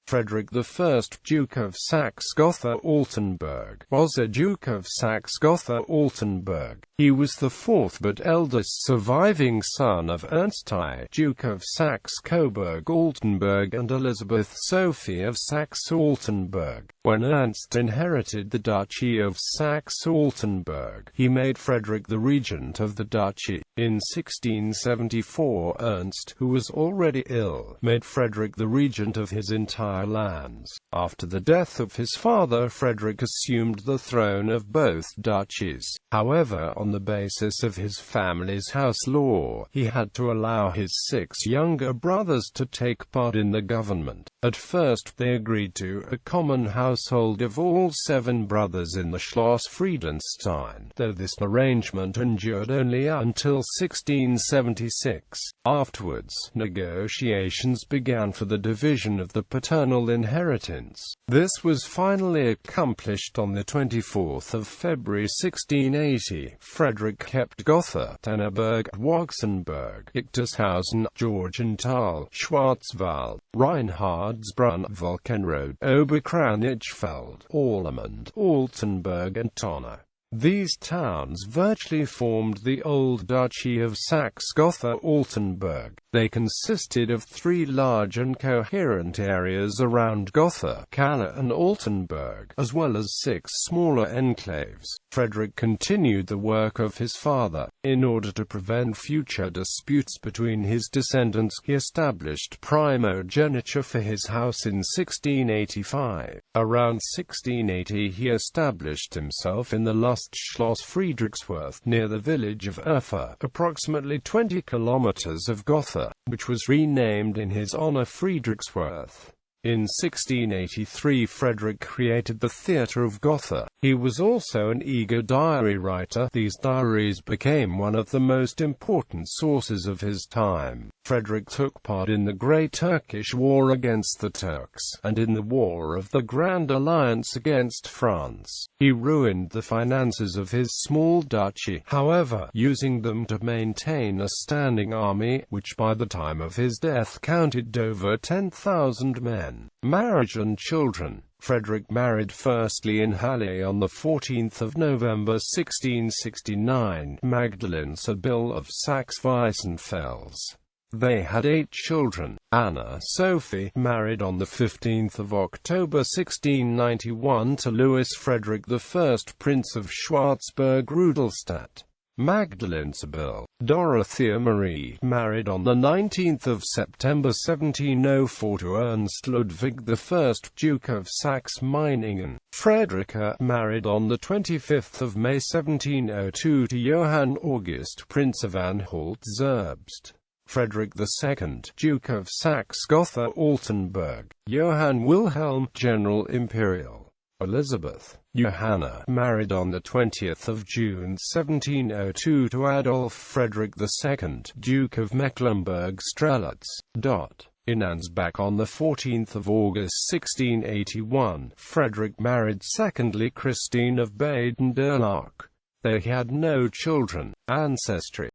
Frederick I, Duke of Saxe-Gotha-Altenburg, was a Duke of Saxe-Gotha-Altenburg. He was the fourth but eldest surviving son of Ernst I, Duke of Saxe-Coburg-Altenburg, and Elisabeth Sophie of Saxe-Altenburg. When Ernst inherited the duchy of Saxe-Altenburg, he made Frederick the regent of the duchy. In 1674, Ernst, who was already ill, made Frederick the regent of his entire lands. After the death of his father, Frederick assumed the throne of both duchies. However, on the basis of his family's house law, he had to allow his 6 younger brothers to take part in the government. At first, they agreed to a common household of all 7 brothers in the Schloss Friedenstein, though this arrangement endured only until 1676. Afterwards, negotiations began for the division of the paternal inheritance. This was finally accomplished on the 24th of February 1680. Frederick kept Gotha, Tenneberg, Waxenberg, Ichtershausen, Georgenthal, Schwarzwald, Reinhardsbrunn, Vulkenrode, Oberkranichfeld, Orlemund, Altenburg and Tonne. These towns virtually formed the old Duchy of Saxe-Gotha-Altenburg. They consisted of 3 large and coherent areas around Gotha, Kalle and Altenburg, as well as 6 smaller enclaves. Frederick continued the work of his father. In order to prevent future disputes between his descendants, he established primogeniture for his house in 1685. Around 1680 he established himself in the Lust Schloss Friedrichsworth, near the village of Erfa, approximately 20 kilometers of Gotha, which was renamed in his honor Friedrichsworth. In 1683 Frederick created the Theatre of Gotha. He was also an eager diary writer. These diaries became one of the most important sources of his time. Frederick took part in the Great Turkish War against the Turks, and in the War of the Grand Alliance against France. He ruined the finances of his small duchy, however, using them to maintain a standing army, which by the time of his death counted over 10,000 men. Marriage and children. Frederick married firstly in Halle on the 14th of November 1669, Magdalene Sibylle of Saxe-Weissenfels. They had 8 children. Anna Sophie, married on the 15th of October 1691 to Louis Frederick I, Prince of Schwarzburg-Rudolstadt. Magdalene Sibylle. Dorothea Marie, married on the 19th of September 1704 to Ernst Ludwig I, Duke of Saxe-Meiningen. Frederick I, married on the 25th of May 1702 to Johann August, Prince of Anhalt-Zerbst. Frederick II, Duke of Saxe-Gotha-Altenburg. Johann Wilhelm, General Imperial. Elisabeth. Johanna, married on the 20th of June 1702 to Adolf Frederick II, Duke of Mecklenburg-Strelitz. In Ansbach on the 14th of August 1681, Frederick married secondly Christine of Baden-Durlach. They had no children. Ancestry.